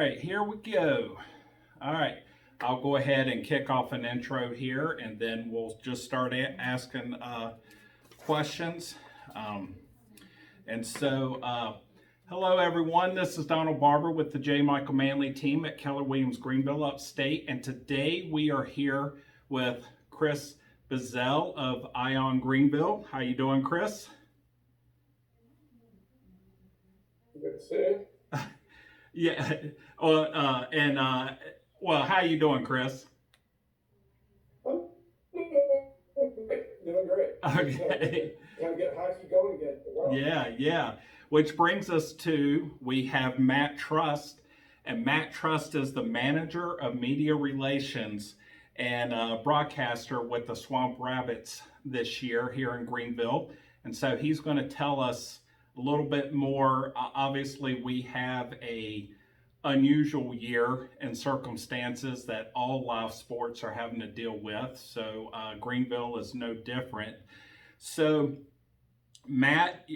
right, here we go. All right, I'll go ahead and kick off an intro here, and then we'll just start asking questions. Um, and so, hello everyone. This is Donald Barber with the J. Michael Manley team at Keller Williams Greenville Upstate, and today we are here with Chris Bizzell of Ion Greenville. How you doing, Chris? Good to see you. Yeah. Well, how you doing, Chris? I'm doing great. Okay. Kind of get hockey going again. Wow. Yeah. Which brings us to we have Matt Trust, and Matt Trust is the manager of media relations and broadcaster with the Swamp Rabbits this year here in Greenville, and so he's going to tell us a little bit more. Obviously, we have a unusual year and circumstances that all live sports are having to deal with. So Greenville is no different. So Matt,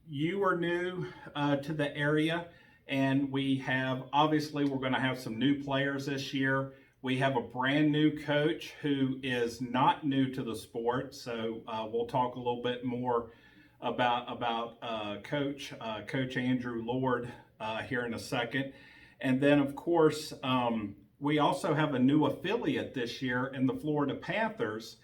you are new to the area, and we have obviously we're going to have some new players this year. We have a brand new coach who is not new to the sport, so we'll talk a little bit more about Coach Andrew Lord here in a second. And then, of course, we also have a new affiliate this year in the Florida Panthers.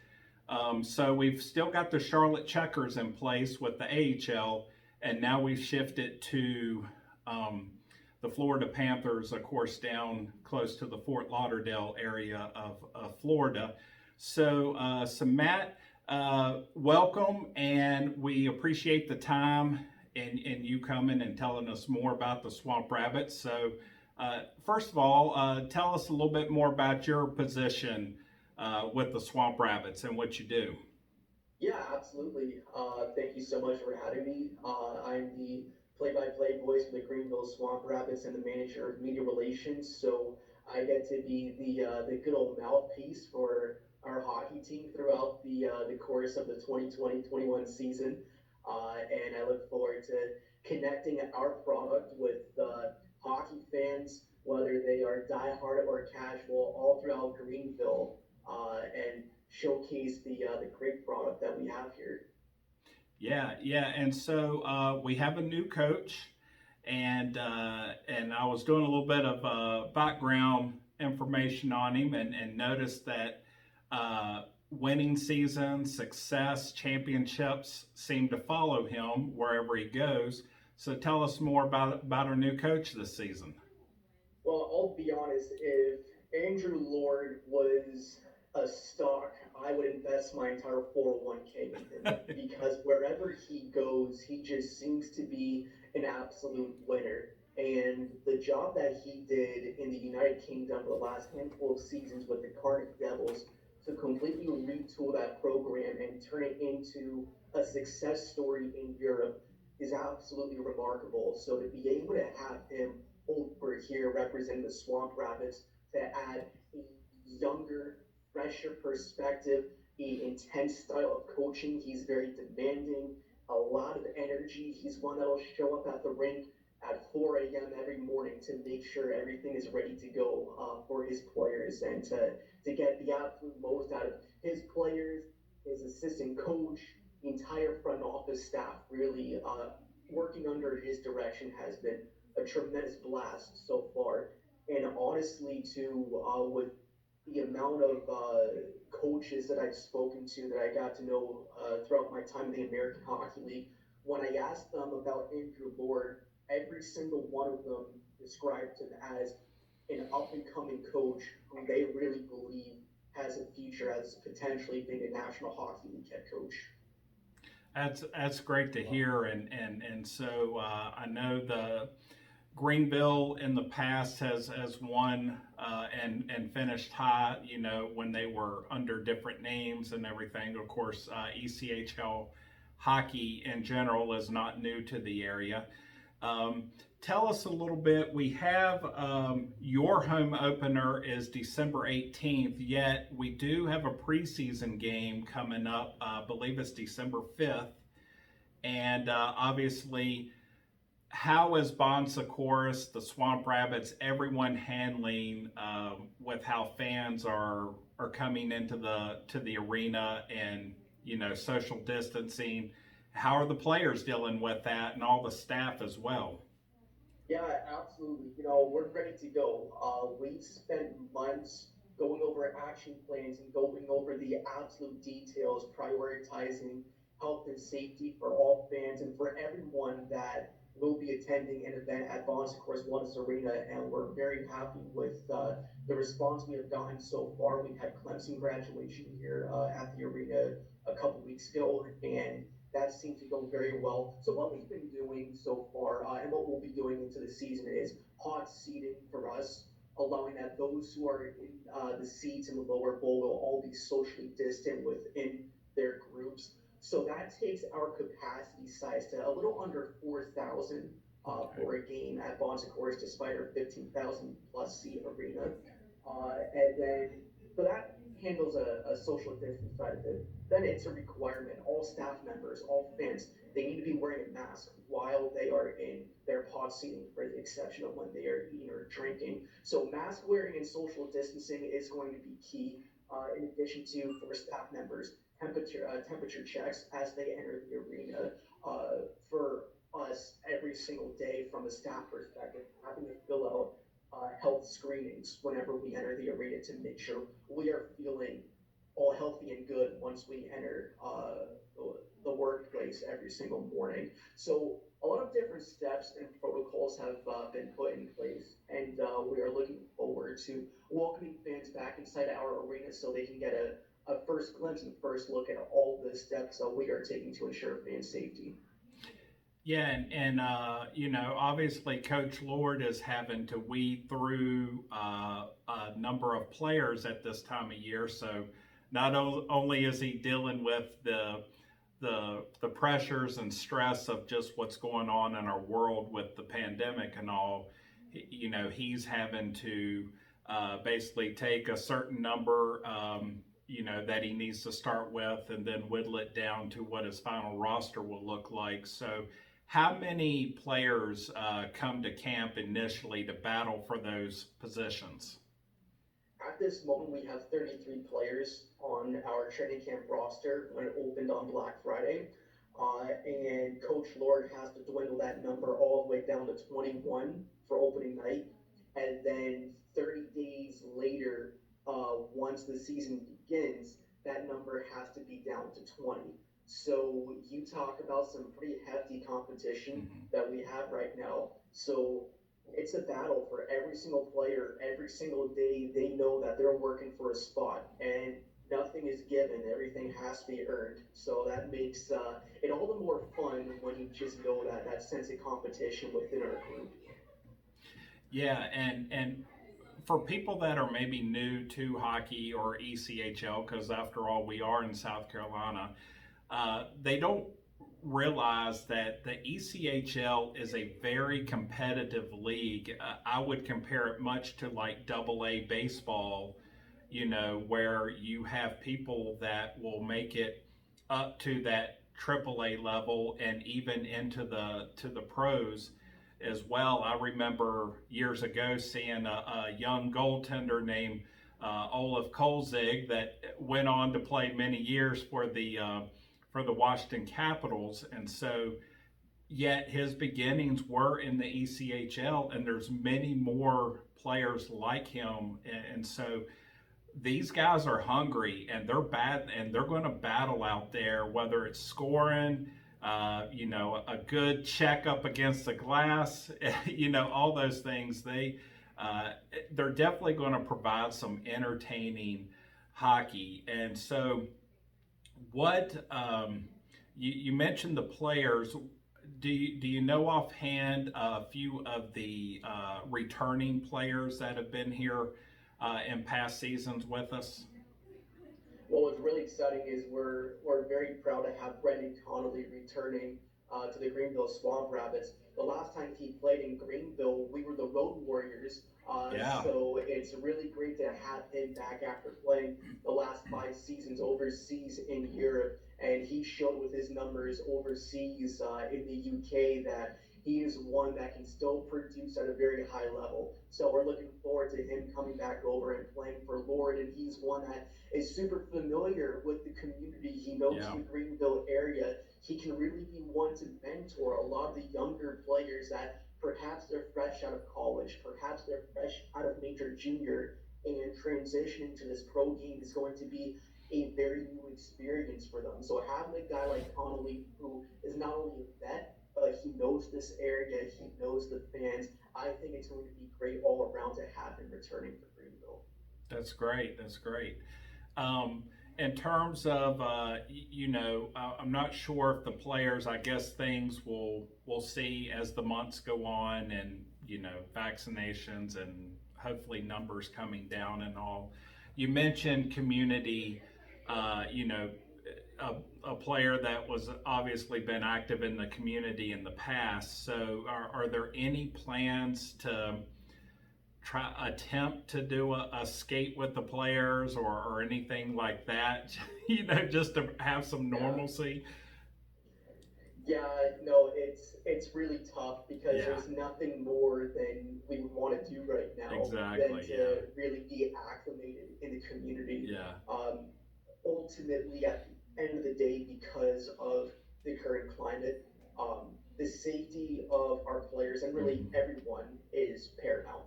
So we've still got the Charlotte Checkers in place with the AHL, and now we've shifted to the Florida Panthers, of course, down close to the Fort Lauderdale area of Florida. So Matt, welcome, and we appreciate the time and you coming and telling us more about the Swamp Rabbits. So first of all, tell us a little bit more about your position with the Swamp Rabbits and what you do. Yeah, absolutely. Thank you so much for having me. I'm the play-by-play voice for the Greenville Swamp Rabbits and the manager of media relations. So I get to be the good old mouthpiece for our hockey team throughout the course of the 2020-21 season. And I look forward to connecting our product with hockey fans, whether they are diehard or casual, all throughout Greenville, and showcase the great product that we have here. Yeah, and so we have a new coach, and I was doing a little bit of background information on him, and noticed that winning season, success, championships seem to follow him wherever he goes. So tell us more about our new coach this season. Well, I'll be honest, if Andrew Lord was a stock, I would invest my entire 401k in him because wherever he goes, he just seems to be an absolute winner. And the job that he did in the United Kingdom the last handful of seasons with the Cardiff Devils to completely retool that program and turn it into a success story in Europe is absolutely remarkable. So to be able to have him over here representing the Swamp Rabbits to add a younger, fresher perspective, a intense style of coaching. He's very demanding, a lot of energy. He's one that'll show up at the rink at 4 a.m. every morning to make sure everything is ready to go for his players and to get the absolute most out of his players, his assistant coach, the entire front office staff. Really working under his direction has been a tremendous blast so far. And honestly, too, with the amount of coaches that I've spoken to that I got to know throughout my time in the American Hockey League, when I asked them about Andrew Lord, every single one of them described him as an up and coming coach who they really believe has a future as potentially being a National Hockey League head coach. That's great to hear, and so I know the Greenville in the past has won and finished high. You know, when they were under different names and everything. Of course, ECHL hockey in general is not new to the area. Tell us a little bit. We have your home opener is December 18th, yet we do have a preseason game coming up. I believe it's December 5th. And obviously, how is Bonsacoris, the Swamp Rabbits, everyone handling with how fans are coming into the arena and social distancing? How are the players dealing with that and all the staff as well? Yeah, absolutely. We're ready to go. We spent months going over action plans and going over the absolute details, prioritizing health and safety for all fans and for everyone that will be attending an event at Bonds, of course, Wellness Arena. And we're very happy with the response we have gotten so far. We had Clemson graduation here at the arena a couple weeks ago, and that seemed to go very well. So what we've been doing so far, and what we'll be doing into the season, is hot seating for us, allowing that those who are in the seats in the lower bowl will all be socially distant within their groups. So that takes our capacity size to a little under 4,000 Okay. for a game at Bonds, of course, despite our 15,000 plus seat arena. And then, so that handles a social distance side of it. Then it's a requirement. All staff members, all fans, they need to be wearing a mask while they are in their pod seating, for the exception of when they are eating or drinking. So mask wearing and social distancing is going to be key. In addition to for staff members, temperature checks as they enter the arena. For us, every single day from a staff perspective, having to fill out health screenings whenever we enter the arena to make sure we are feeling all healthy and good once we enter the workplace every single morning. So a lot of different steps and protocols have been put in place, and we are looking forward to welcoming fans back inside our arena so they can get a first glimpse and first look at all the steps we are taking to ensure fan safety. Yeah, and obviously, Coach Lord is having to weed through a number of players at this time of year. So not only is he dealing with the pressures and stress of just what's going on in our world with the pandemic and all, he's having to basically take a certain number. That he needs to start with and then whittle it down to what his final roster will look like. So, how many players come to camp initially to battle for those positions? At this moment, we have 33 players on our training camp roster when it opened on Black Friday. And Coach Lord has to dwindle that number all the way down to 21 for opening night. And then 30 days later, once the season begins, that number has to be down to 20. So you talk about some pretty hefty competition Mhm. that we have right now. So it's a battle for every single player every single day. They know that they're working for a spot, and nothing is given, everything has to be earned. So that makes it all the more fun when you just know that sense of competition within our group. Yeah, and for people that are maybe new to hockey or ECHL, because after all, we are in South Carolina, they don't realize that the ECHL is a very competitive league. I would compare it much to like AA baseball, where you have people that will make it up to that AAA level and even into the pros as well. I remember years ago seeing a young goaltender named Olaf Kolzig that went on to play many years for the Washington Capitals, and so yet his beginnings were in the ECHL, and there's many more players like him, and so these guys are hungry and they're bad and they're going to battle out there, whether it's scoring, a good check up against the glass, all those things. They're definitely going to provide some entertaining hockey. And so, what you mentioned the players. Do you know offhand a few of the returning players that have been here in past seasons with us? Well, what's really exciting is we're very proud to have Brendan Connolly returning to the Greenville Swamp Rabbits. The last time he played in Greenville, we were the Road Warriors. Yeah. So it's really great to have him back after playing the last 5 seasons overseas in Europe. And he showed with his numbers overseas in the UK that he is one that can still produce at a very high level. So we're looking forward to him coming back over and playing for Lord. And he's one that is super familiar with the community. He knows Yeah. the Greenville area. He can really be one to mentor a lot of the younger players that perhaps they're fresh out of college, perhaps they're fresh out of major junior, and transitioning to this pro game is going to be a very new experience for them. So having a guy like Connolly, who is not only a vet, but he knows this area, he knows the fans, I think it's going to be great all around to have him returning for Greenville. That's great. That's great. In terms of, I'm not sure if the players, I guess things we'll see as the months go on, and vaccinations and hopefully numbers coming down and all. You mentioned community, a player that was obviously been active in the community in the past. So are there any plans to attempt to do a skate with the players or anything like that, just to have some normalcy? Yeah, no, it's really tough because Yeah. there's nothing more than we would want to do right now Exactly, than to really be acclimated in the community. Yeah. Ultimately, at the end of the day, because of the current climate, the safety of our players and really everyone is paramount.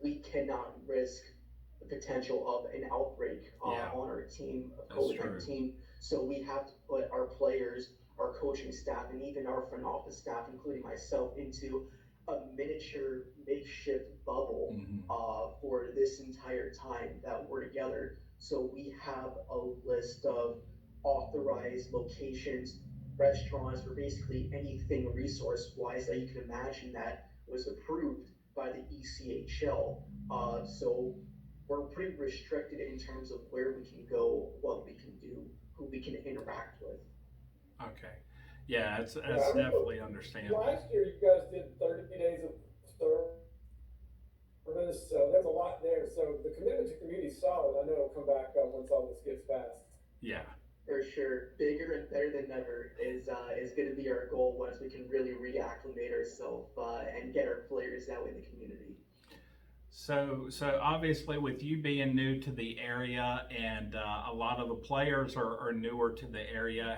We cannot risk the potential of an outbreak on our team of That's true. COVID-19. So we have to put our players, our coaching staff, and even our front office staff, including myself, into a miniature makeshift bubble for this entire time that we're together. So we have a list of authorized locations, restaurants, or basically anything resource-wise that you can imagine that was approved by the ECHL. So we're pretty restricted in terms of where we can go, what we can do, who we can interact with. Okay. Yeah, that's I remember definitely understandable. Last year, you guys did 30 days of service, so there's a lot there. So the commitment to community is solid. I know it'll come back once all this gets passed. Yeah. For sure, bigger and better than ever is going to be our goal once we can really reacclimate ourselves and get our players out in the community. So obviously, with you being new to the area, and a lot of the players are newer to the area,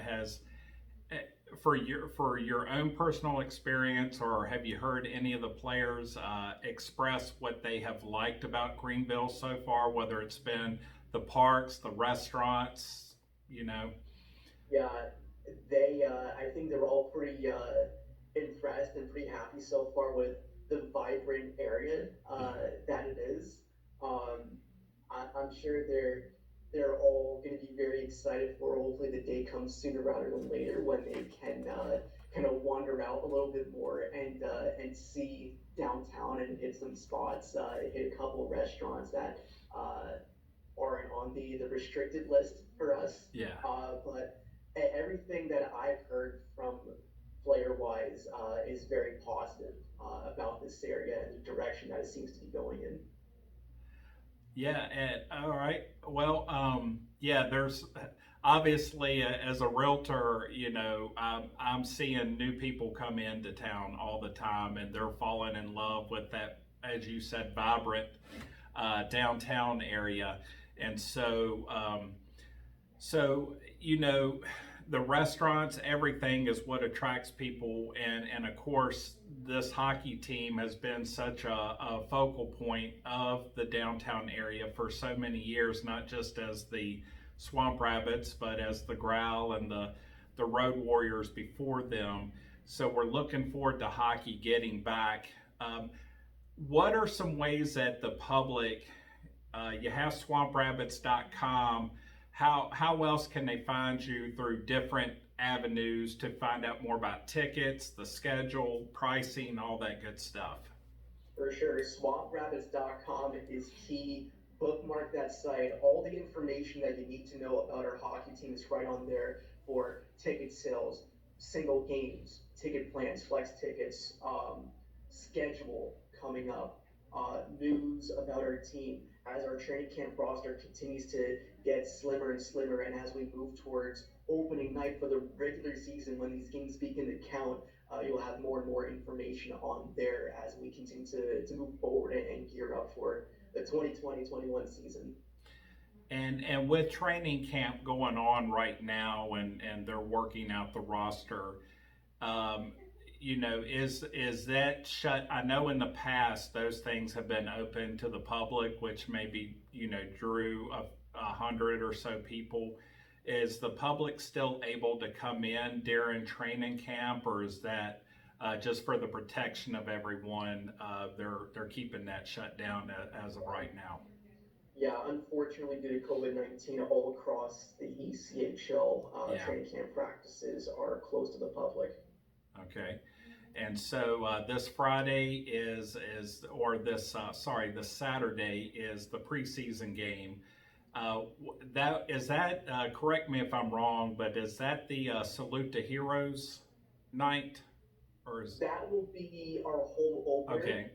for your own personal experience, or have you heard any of the players express what they have liked about Greenville so far, whether it's been the parks, the restaurants, Yeah, I think they're all pretty impressed and pretty happy so far with the vibrant area that it is. I'm sure they're all going to be very excited for hopefully the day comes sooner rather than later when they can kind of wander out a little bit more and see downtown and hit some spots, hit a couple of restaurants that aren't on the restricted list for us. Yeah. But everything that I've heard from player-wise is very positive about this area and the direction that it seems to be going in. Yeah, and all right. Well, there's obviously as a realtor, I'm seeing new people come into town all the time, and they're falling in love with that, as you said, vibrant downtown area. And so, the restaurants, everything is what attracts people, and of course, this hockey team has been such a focal point of the downtown area for so many years, not just as the Swamp Rabbits, but as the Growl and the Road Warriors before them. So we're looking forward to hockey getting back. What are some ways that the public, you have swamprabbits.com, how else can they find you through different avenues to find out more about tickets, the schedule, pricing, all that good stuff? For sure, swamprabbits.com is key. Bookmark that site. All the information that you need to know about our hockey team is right on there for ticket sales, single games, ticket plans, flex tickets, schedule coming up, news about our team as our training camp roster continues to gets slimmer and slimmer, and as we move towards opening night for the regular season, when these games begin to count, you'll have more and more information on there as we continue to move forward and gear up for the 2020-21 season. And with training camp going on right now, and they're working out the roster, is that shut? I know in the past those things have been open to the public, which maybe drew 100 or so people. Is the public still able to come in during training camp, or is that just for the protection of everyone? They're keeping that shut down as of right now. Yeah, unfortunately, due to COVID-19, all across the ECHL, training camp practices are closed to the public. Okay. And so this Friday this Saturday is the preseason game. Correct me if I'm wrong, but is that the Salute to Heroes night? That will be our home opener. Okay.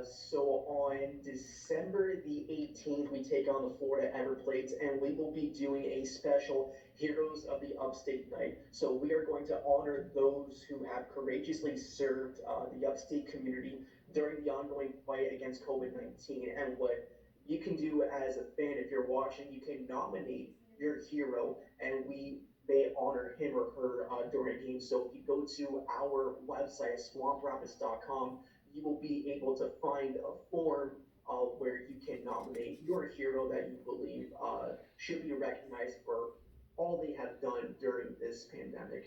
So on December the 18th, we take on the Florida Everblades, and we will be doing a special Heroes of the Upstate night. So we are going to honor those who have courageously served the upstate community during the ongoing fight against COVID-19. And what you can do as a fan, if you're watching, you can nominate your hero, and we may honor him or her during a game. So if you go to our website, swamprapids.com, you will be able to find a form where you can nominate your hero that you believe should be recognized for all they have done during this pandemic.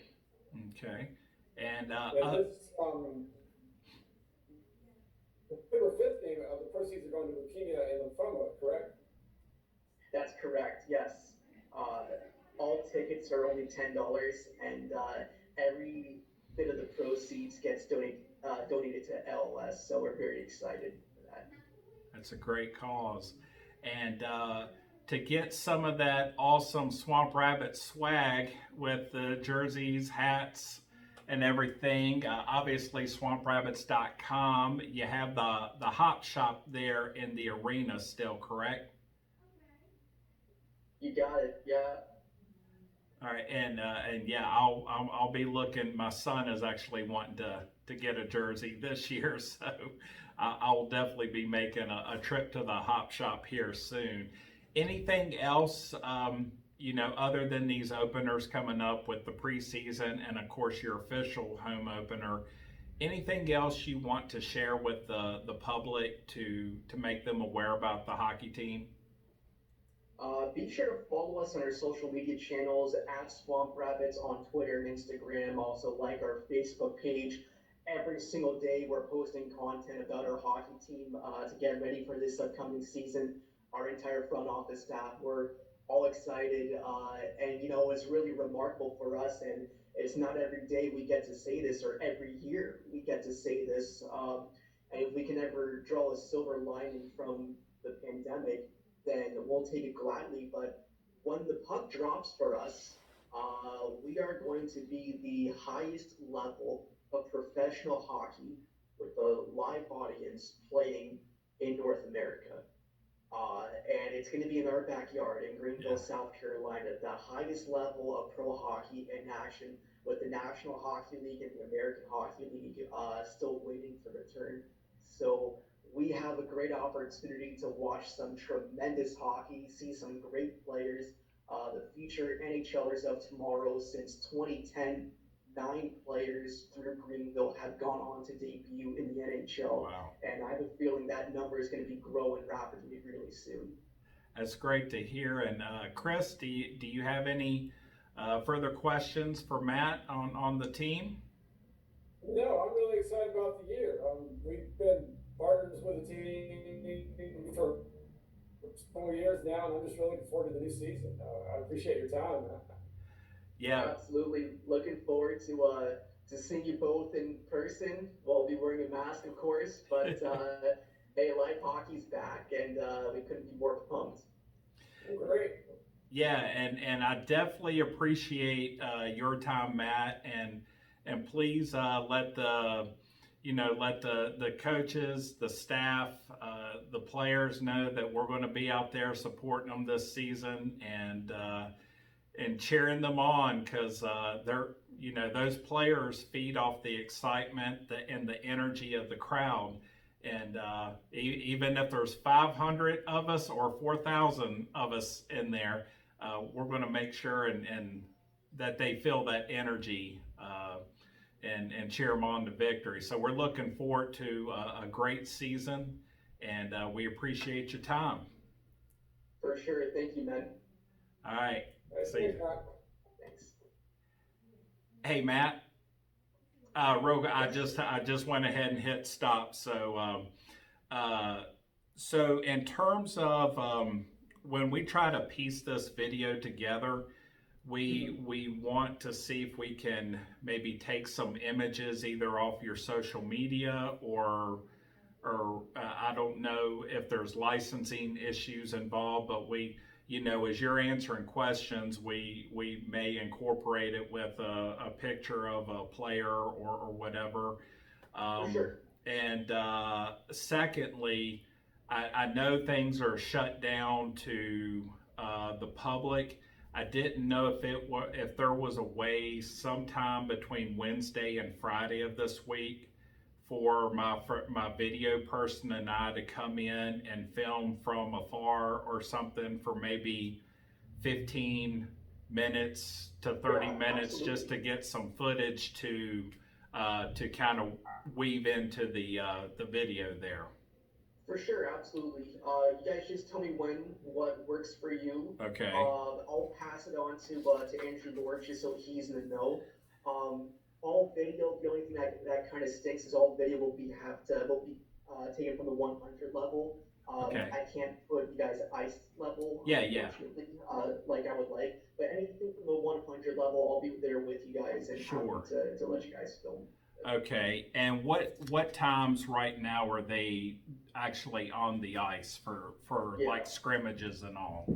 Okay. And September 5th game, the proceeds are going to leukemia and lymphoma, correct? That's correct, yes. All tickets are only $10, and every bit of the proceeds gets donated to LLS, so we're very excited for that. That's a great cause. And to get some of that awesome Swamp Rabbit swag with the jerseys, hats, and everything, obviously swamprabbits.com. You have the hop shop there in the arena still, correct? You got it, yeah. All right, and yeah, I'll be looking. My son is actually wanting to get a jersey this year, so I'll definitely be making a trip to the hop shop here soon. Anything else, other than these openers coming up with the preseason and of course your official home opener? Anything else you want to share with the public to make them aware about the hockey team? Be sure to follow us on our social media channels at Swamp Rabbits on Twitter and Instagram. Also like our Facebook page. Every single day we're posting content about our hockey team to get ready for this upcoming season. Our entire front office staff, we're all excited, and it's really remarkable for us, and it's not every day we get to say this, or every year we get to say this, and if we can ever draw a silver lining from the pandemic, then we'll take it gladly. But when the puck drops for us, we are going to be the highest level of professional hockey with a live audience playing in North America. And it's going to be in our backyard in Greenville, South Carolina, the highest level of pro hockey in action, with the National Hockey League and the American Hockey League still waiting for return. So we have a great opportunity to watch some tremendous hockey, see some great players. The future NHLers of tomorrow. Since 2010, 9 players through Greenville have gone on to debut in the NHL. Wow. And I have a feeling that number is going to be growing rapidly really soon. That's great to hear. And Chris, do you have any further questions for Matt on the team? No, I'm really excited about the year. We've been partners with the team for 4 years now, and I'm just really looking forward to the new season. I appreciate your time, man. Yeah, Absolutely. Looking forward to seeing you both in person. Well, I'll be wearing a mask, of course, but hey, live hockey's back, and we couldn't be more pumped. Great. yeah, and I definitely appreciate your time, Matt, and please let the let the coaches, the staff, the players know that we're going to be out there supporting them this season and cheering them on, because they're those players feed off the excitement and the energy of the crowd. And even if there's 500 of us or 4,000 of us in there, we're going to make sure and that they feel that energy and cheer them on to victory. So we're looking forward to a great season, and we appreciate your time. For sure. Thank you, man. All right. See Thanks, you. Matt. Thanks. Hey, Matt. Roga, I just went ahead and hit stop. So, so in terms of when we try to piece this video together, we want to see if we can maybe take some images either off your social media or I don't know if there's licensing issues involved, but as you're answering questions, we may incorporate it with a picture of a player or whatever. For sure. And secondly, I know things are shut down to the public. I didn't know if there was a way sometime between Wednesday and Friday of this week for my video person and I to come in and film from afar or something for maybe 15 minutes to 30 minutes, absolutely. just to get some footage to kind of weave into the video there. For sure, absolutely. You guys just tell me what works for you. Okay. I'll pass it on to Andrew Lord just so he's in the know. All video, the only thing that kind of stinks is all video will be taken from the 100 level. Okay. I can't put you guys at ice level. Yeah. Unfortunately, like I would like. But anything from the 100 level, I'll be there with you guys and Sure. to let you guys film. Okay, and what times right now are they actually on the ice for like scrimmages and all?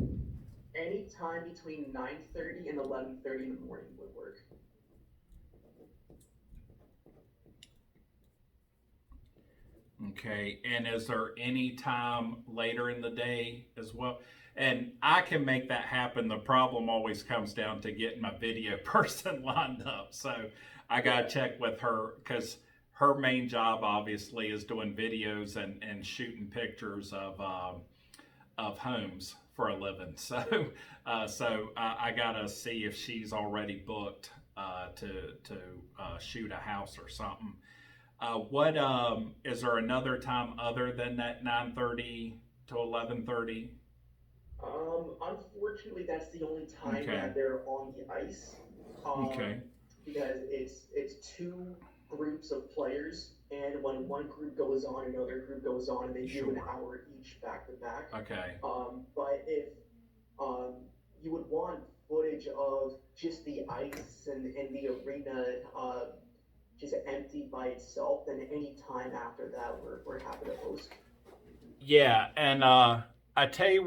Any time between 9:30 and 11:30 in the morning would work. Okay, and is there any time later in the day as well? And I can make that happen. The problem always comes down to getting my video person lined up. So I got to check with her, because her main job obviously is doing videos and shooting pictures of homes for a living. So I got to see if she's already booked to shoot a house or something. What is there another time other than that 9:30 to 11:30? Unfortunately, that's the only time Okay. that they're on the ice. Okay. Because it's two groups of players, and when one group goes on, another group goes on, and they do an Sure. hour each back to back. Okay. But if you would want footage of just the ice and the arena just empty by itself, then any time after that, we're happy to host. Yeah, and I tell you